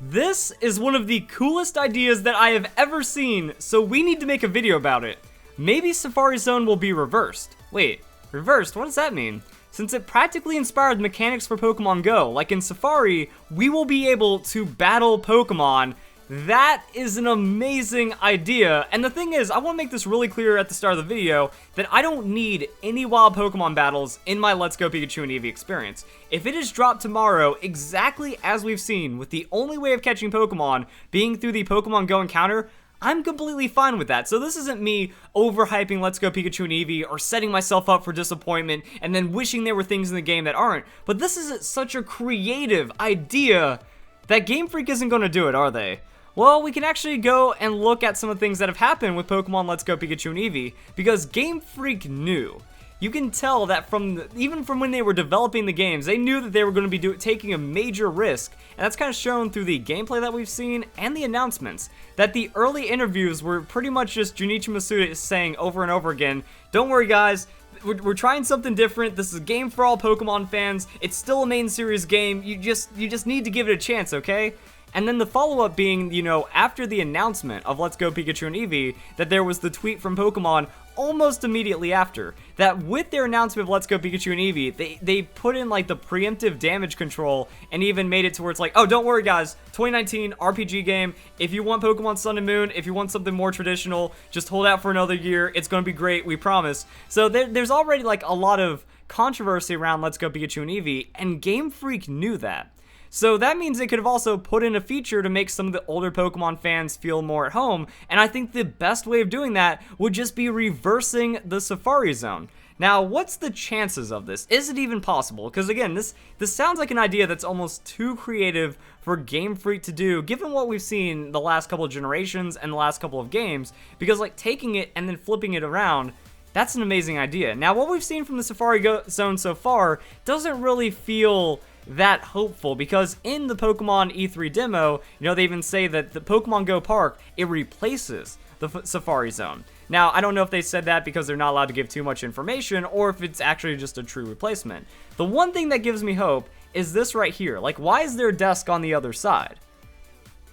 This is one of the coolest ideas that I have ever seen, so we need to make a video about it. Maybe Safari Zone will be reversed. Wait, reversed? What does that mean? Since it practically inspired the mechanics for Pokemon Go, like in Safari, we will be able to battle Pokemon. That is an amazing idea, and the thing is, I want to make this really clear at the start of the video that I don't need any wild Pokemon battles in my Let's Go Pikachu and Eevee experience. If it is dropped tomorrow, exactly as we've seen, with the only way of catching Pokemon being through the Pokemon Go encounter, I'm completely fine with that. So this isn't me overhyping Let's Go Pikachu and Eevee or setting myself up for disappointment and then wishing there were things in the game that aren't, but this is such a creative idea that Game Freak isn't going to do it, are they? Well, we can actually go and look at some of the things that have happened with Pokemon Let's Go Pikachu and Eevee, because Game Freak knew. You can tell that even from when they were developing the games, they knew that they were going to be taking a major risk, and that's kind of shown through the gameplay that we've seen and the announcements, that the early interviews were pretty much just Junichi Masuda saying over and over again, don't worry guys, we're trying something different. This is a game for all Pokemon fans. It's still a main series game. You just need to give it a chance, okay? And then the follow-up being, you know, after the announcement of Let's Go Pikachu and Eevee, that there was the tweet from Pokemon almost immediately after, that with their announcement of Let's Go Pikachu and Eevee, they put in, like, the preemptive damage control, and even made it to where it's like, oh, don't worry, guys, 2019 RPG game, if you want Pokemon Sun and Moon, if you want something more traditional, just hold out for another year, it's gonna be great, we promise. So there's already, like, a lot of controversy around Let's Go Pikachu and Eevee, and Game Freak knew that. So that means they could have also put in a feature to make some of the older Pokemon fans feel more at home, and I think the best way of doing that would just be reversing the Safari Zone. Now, what's the chances of this? Is it even possible? Because again, this sounds like an idea that's almost too creative for Game Freak to do, given what we've seen the last couple of generations and the last couple of games, because like taking it and then flipping it around, that's an amazing idea. Now, what we've seen from the Safari Zone so far doesn't really feel that hopeful, because in the Pokemon E3 demo, you know, they even say that the Pokemon Go Park, it replaces the Safari Zone. Now, I don't know if they said that because they're not allowed to give too much information, or if it's actually just a true replacement. The one thing that gives me hope is this right here. Like, why is there a desk on the other side?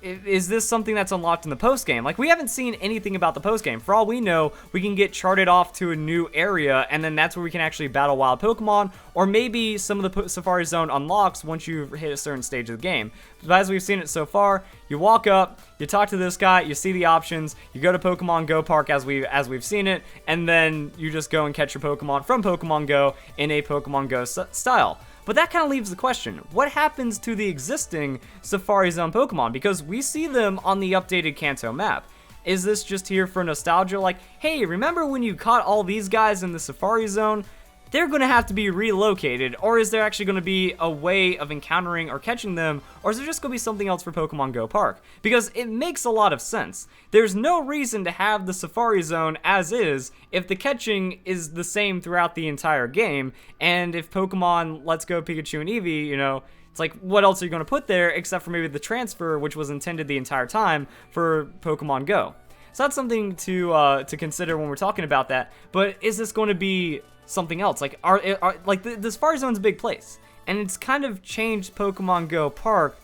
Is this something that's unlocked in the post-game? Like, we haven't seen anything about the post-game. For all we know, we can get charted off to a new area, and then that's where we can actually battle wild Pokemon, or maybe some of the Safari Zone unlocks once you've hit a certain stage of the game. But as we've seen it so far, you walk up, you talk to this guy, you see the options, you go to Pokemon Go Park as we've seen it, and then you just go and catch your Pokemon from Pokemon Go in a Pokemon Go style. But that kind of leaves the question, what happens to the existing Safari Zone Pokemon? Because we see them on the updated Kanto map. Is this just here for nostalgia? Like, hey, remember when you caught all these guys in the Safari Zone? They're going to have to be relocated, or is there actually going to be a way of encountering or catching them, or is there just going to be something else for Pokemon Go Park? Because it makes a lot of sense. There's no reason to have the Safari Zone as is if the catching is the same throughout the entire game, and if Pokemon Let's Go Pikachu and Eevee, you know, it's like, what else are you going to put there except for maybe the transfer, which was intended the entire time for Pokemon Go? So that's something to consider when we're talking about that, but is this going to be something else? Like, the Safari Zone's a big place, and it's kind of changed Pokemon Go Park,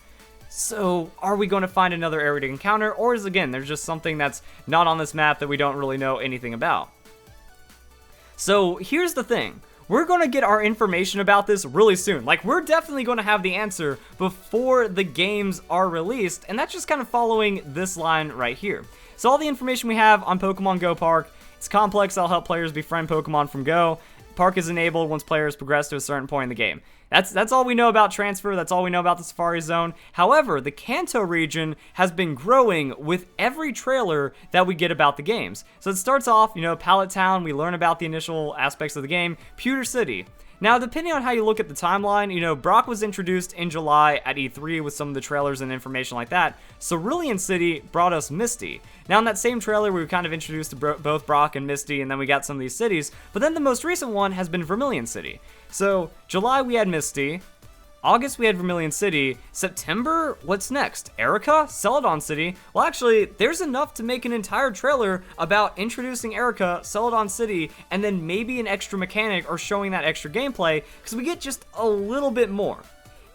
so are we going to find another area to encounter, or is, again, there's just something that's not on this map that we don't really know anything about? So here's the thing. We're going to get our information about this really soon. Like, we're definitely going to have the answer before the games are released, and that's just kind of following this line right here. So all the information we have on Pokemon Go Park, it's complex. That'll help players befriend Pokemon from Go. Park is enabled once players progress to a certain point in the game. That's all we know about transfer. That's all we know about the Safari Zone. However, the Kanto region has been growing with every trailer that we get about the games. So it starts off, you know, Pallet Town. We learn about the initial aspects of the game. Pewter City. Now, depending on how you look at the timeline, you know, Brock was introduced in July at E3 with some of the trailers and information like that. Cerulean City brought us Misty. Now, in that same trailer, we were kind of introduced to both Brock and Misty, and then we got some of these cities. But then the most recent one has been Vermilion City. So, July we had Misty. August, we had Vermilion City. September, what's next? Erica? Celadon City? Well, actually, there's enough to make an entire trailer about introducing Erica, Celadon City, and then maybe an extra mechanic or showing that extra gameplay, because we get just a little bit more.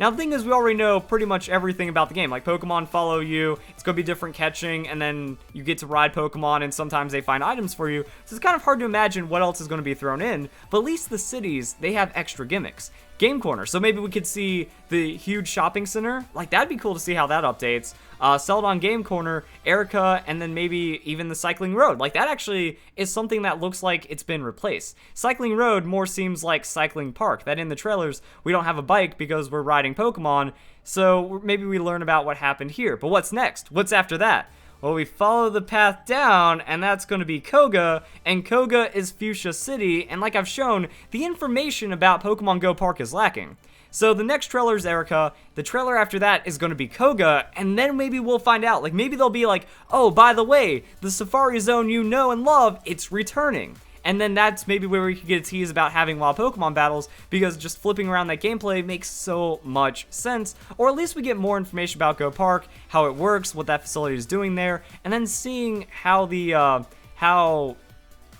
Now, the thing is, we already know pretty much everything about the game. Like, Pokemon follow you, it's going to be different catching, and then you get to ride Pokemon, and sometimes they find items for you. So it's kind of hard to imagine what else is going to be thrown in, but at least the cities, they have extra gimmicks. Game Corner, so maybe we could see the huge shopping center. Like, that'd be cool to see how that updates. Celadon Game Corner, Erica, and then maybe even the Cycling Road. Like, that actually is something that looks like it's been replaced. Cycling Road more seems like Cycling Park, that in the trailers, we don't have a bike because we're riding Pokemon, so maybe we learn about what happened here. But what's next? What's after that? Well, we follow the path down, and that's going to be Koga, and Koga is Fuchsia City, and like I've shown, the information about Pokemon Go Park is lacking. So the next trailer is Erica, the trailer after that is going to be Koga, and then maybe we'll find out. Like, maybe they'll be like, oh, by the way, the Safari Zone you know and love, it's returning. And then that's maybe where we could get a tease about having wild Pokemon battles, because just flipping around that gameplay makes so much sense. Or at least we get more information about Go Park, how it works, what that facility is doing there, and then seeing how the how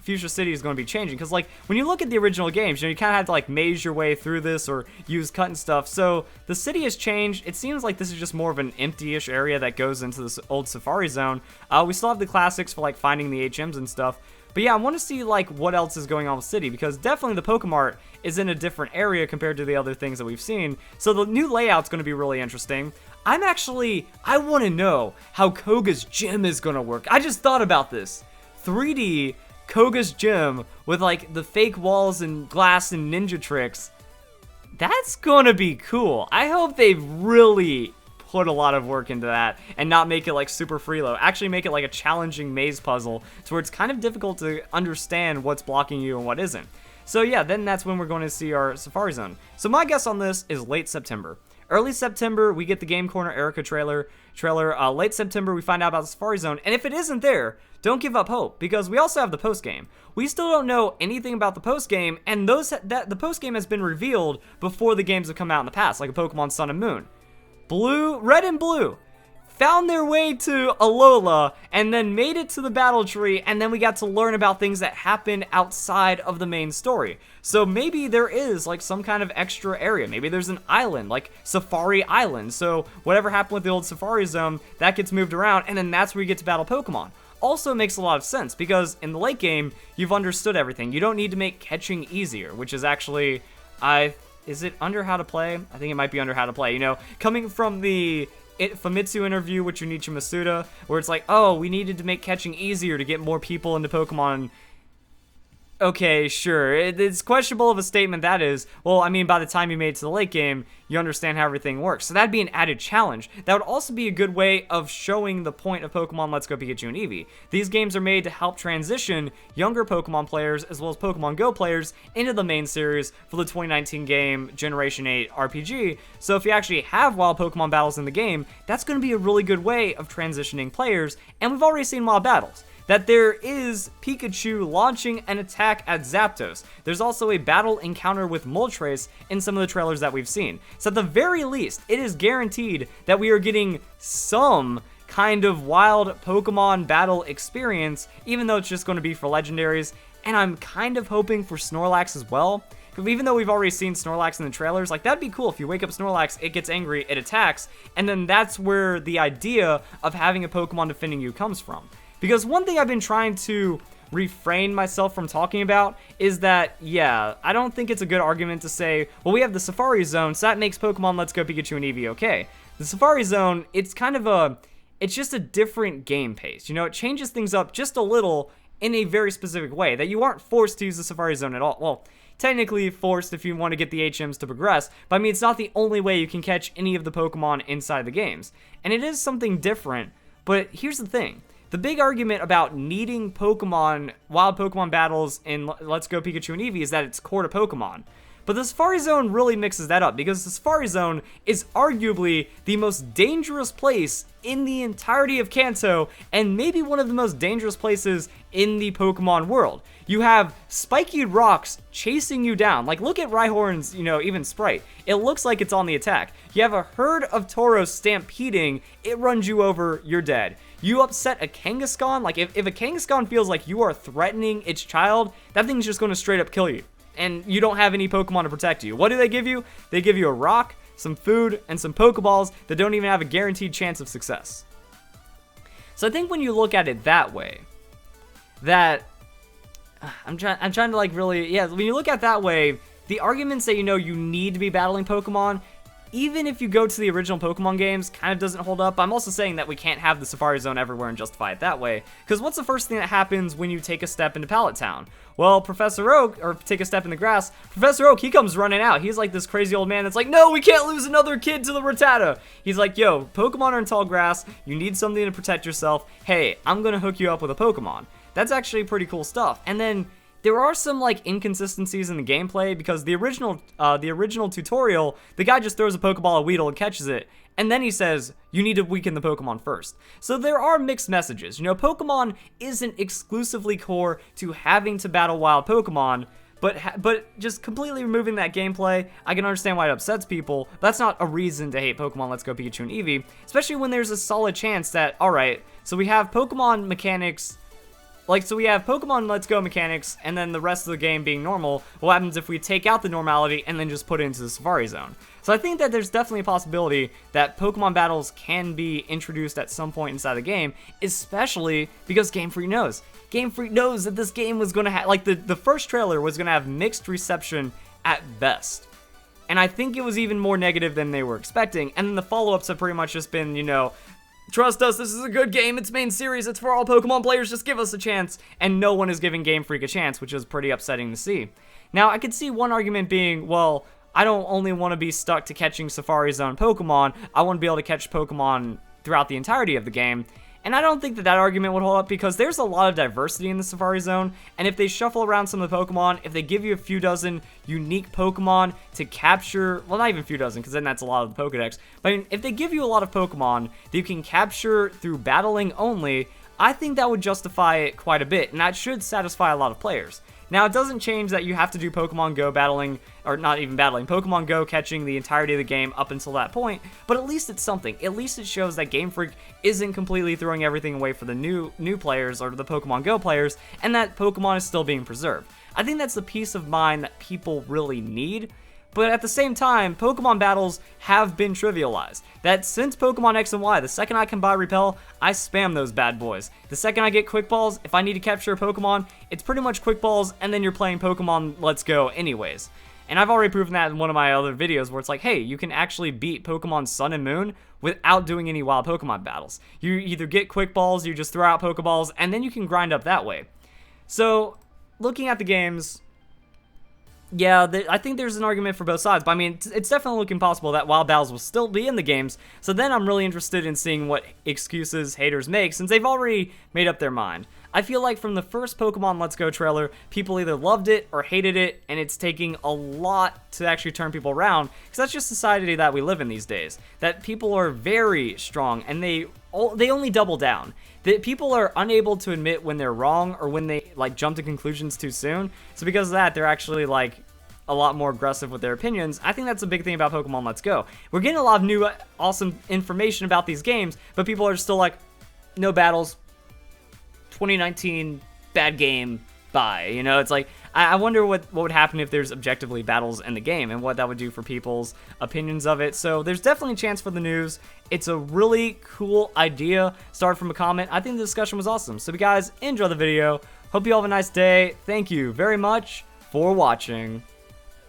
Fuchsia City is going to be changing. Because like when you look at the original games, you know, you kind of have to like maze your way through this or use cut and stuff. So the city has changed. It seems like this is just more of an empty-ish area that goes into this old Safari Zone. We still have the classics for like finding the HMs and stuff. But yeah, I want to see like what else is going on with City, because definitely the Pokemart is in a different area compared to the other things that we've seen. So the new layout's going to be really interesting. I want to know how Koga's gym is going to work. I just thought about this. 3D Koga's gym with like the fake walls and glass and ninja tricks. That's going to be cool. I hope they really put a lot of work into that and not make it like super freelo. Actually make it like a challenging maze puzzle to where it's kind of difficult to understand what's blocking you and what isn't. So yeah, then that's when we're going to see our Safari Zone. So my guess on this is late September. Early September, we get the Game Corner Erica trailer. Late September, we find out about the Safari Zone. And if it isn't there, don't give up hope, because we also have the post-game. We still don't know anything about the post-game, and the post-game has been revealed before the games have come out in the past, like a Pokemon Sun and Moon. Red and Blue found their way to Alola and then made it to the battle tree, and then we got to learn about things that happened outside of the main story. So maybe there is like some kind of extra area. Maybe there's an island, like Safari Island. So whatever happened with the old Safari Zone, that gets moved around, and then that's where you get to battle Pokemon. Also makes a lot of sense, because in the late game, you've understood everything. You don't need to make catching easier, which is actually, is it under how to play? I think it might be under how to play. You know, coming from the Famitsu interview with Junichi Masuda, where it's like, oh, we needed to make catching easier to get more people into Pokemon. Okay, sure. It's questionable of a statement that is. Well, I mean, by the time you made it to the late game, you understand how everything works. So that'd be an added challenge. That would also be a good way of showing the point of Pokemon Let's Go Pikachu and Eevee. These games are made to help transition younger Pokemon players, as well as Pokemon Go players, into the main series for the 2019 game Generation 8 RPG. So if you actually have wild Pokemon battles in the game, that's going to be a really good way of transitioning players. And we've already seen wild battles. That there is Pikachu launching an attack at Zapdos. There's also a battle encounter with Moltres in some of the trailers that we've seen. So at the very least, it is guaranteed that we are getting some kind of wild Pokemon battle experience, even though it's just going to be for legendaries. And I'm kind of hoping for Snorlax as well. Even though we've already seen Snorlax in the trailers, like that'd be cool. If you wake up Snorlax, it gets angry, it attacks, and then that's where the idea of having a Pokemon defending you comes from. Because one thing I've been trying to refrain myself from talking about is that, yeah, I don't think it's a good argument to say, well, we have the Safari Zone, so that makes Pokemon Let's Go Pikachu and Eevee okay. The Safari Zone, it's kind of it's just a different game pace. You know, it changes things up just a little in a very specific way, that you aren't forced to use the Safari Zone at all. Well, technically forced if you want to get the HMs to progress, but I mean, it's not the only way you can catch any of the Pokemon inside the games. And it is something different, but here's the thing. The big argument about needing Pokemon, wild Pokemon battles in Let's Go Pikachu and Eevee is that it's core to Pokemon. But the Safari Zone really mixes that up, because the Safari Zone is arguably the most dangerous place in the entirety of Kanto, and maybe one of the most dangerous places in the Pokemon world. You have spiky rocks chasing you down. Like, look at Rhyhorn's, you know, even sprite. It looks like it's on the attack. You have a herd of Tauros stampeding, it runs you over, you're dead. You upset a Kangaskhan, like if a Kangaskhan feels like you are threatening its child, that thing's just going to straight up kill you. And you don't have any Pokemon to protect you. What do they give you? They give you a rock, some food, and some Pokeballs that don't even have a guaranteed chance of success. So I think when you look at it that way, that I'm trying to like really, yeah, when you look at it that way, the arguments that you need to be battling Pokemon, even if you go to the original Pokemon games, kind of doesn't hold up. I'm also saying that we can't have the Safari Zone everywhere and justify it that way, because what's the first thing that happens when you take a step into Pallet Town? Well, Professor Oak, or take a step in the grass, Professor Oak, he comes running out. He's like this crazy old man that's like, no, we can't lose another kid to the Rattata. He's like, yo, Pokemon are in tall grass, you need something to protect yourself. Hey, I'm gonna hook you up with a Pokemon. That's actually pretty cool stuff. And then there are some like inconsistencies in the gameplay, because the original tutorial, the guy just throws a Pokeball at Weedle and catches it, and then he says, you need to weaken the Pokemon first. So there are mixed messages. Pokemon isn't exclusively core to having to battle wild Pokemon, but just completely removing that gameplay, I can understand why it upsets people. But that's not a reason to hate Pokemon Let's Go Pikachu and Eevee, especially when there's a solid chance that, alright, so we have Pokemon mechanics. So we have Pokemon Let's Go mechanics, and then the rest of the game being normal. What happens if we take out the normality and then just put it into the Safari Zone? So I think that there's definitely a possibility that Pokemon battles can be introduced at some point inside the game, especially because Game Freak knows. Game Freak knows that this game was going to have, like, the first trailer was going to have mixed reception at best. And I think it was even more negative than they were expecting, and then the follow-ups have pretty much just been, trust us, this is a good game, it's main series, it's for all Pokemon players, just give us a chance. And no one is giving Game Freak a chance, which is pretty upsetting to see. Now, I could see one argument being, well, I don't only want to be stuck to catching Safari Zone Pokemon, I want to be able to catch Pokemon throughout the entirety of the game. And I don't think that argument would hold up, because there's a lot of diversity in the Safari Zone, and if they shuffle around some of the Pokemon, if they give you a few dozen unique Pokemon to capture, well, not even a few dozen, because then that's a lot of the Pokedex, but I mean, if they give you a lot of Pokemon that you can capture through battling only, I think that would justify it quite a bit, and that should satisfy a lot of players. Now, it doesn't change that you have to do Pokemon Go battling, or not even battling, Pokemon Go catching the entirety of the game up until that point, but at least it's something. At least it shows that Game Freak isn't completely throwing everything away for the new players, or the Pokemon Go players, and that Pokemon is still being preserved. I think that's the peace of mind that people really need. But at the same time, Pokemon battles have been trivialized. That since Pokemon X and Y, the second I can buy Repel, I spam those bad boys. The second I get Quick Balls, if I need to capture a Pokemon, it's pretty much Quick Balls, and then you're playing Pokemon Let's Go anyways. And I've already proven that in one of my other videos where it's like, hey, you can actually beat Pokemon Sun and Moon without doing any wild Pokemon battles. You either get Quick Balls, you just throw out Pokeballs, and then you can grind up that way. So, looking at the games, yeah, I think there's an argument for both sides, but I mean, it's definitely looking possible that wild battles will still be in the games, so then I'm really interested in seeing what excuses haters make, since they've already made up their mind. I feel like from the first Pokemon Let's Go trailer, people either loved it or hated it, and it's taking a lot to actually turn people around, because that's just society that we live in these days. That people are very strong, and they only double down. That people are unable to admit when they're wrong, or when they like jump to conclusions too soon. So because of that, they're actually like a lot more aggressive with their opinions. I think that's a big thing about Pokemon Let's Go. We're getting a lot of new, awesome information about these games, but people are still like, no battles, 2019, bad game, bye. It's like, I wonder what would happen if there's objectively battles in the game, and what that would do for people's opinions of it. So there's definitely a chance for the news. It's a really cool idea. Start from a comment. I think the discussion was awesome. So if you guys enjoy the video, hope you all have a nice day. Thank you very much for watching.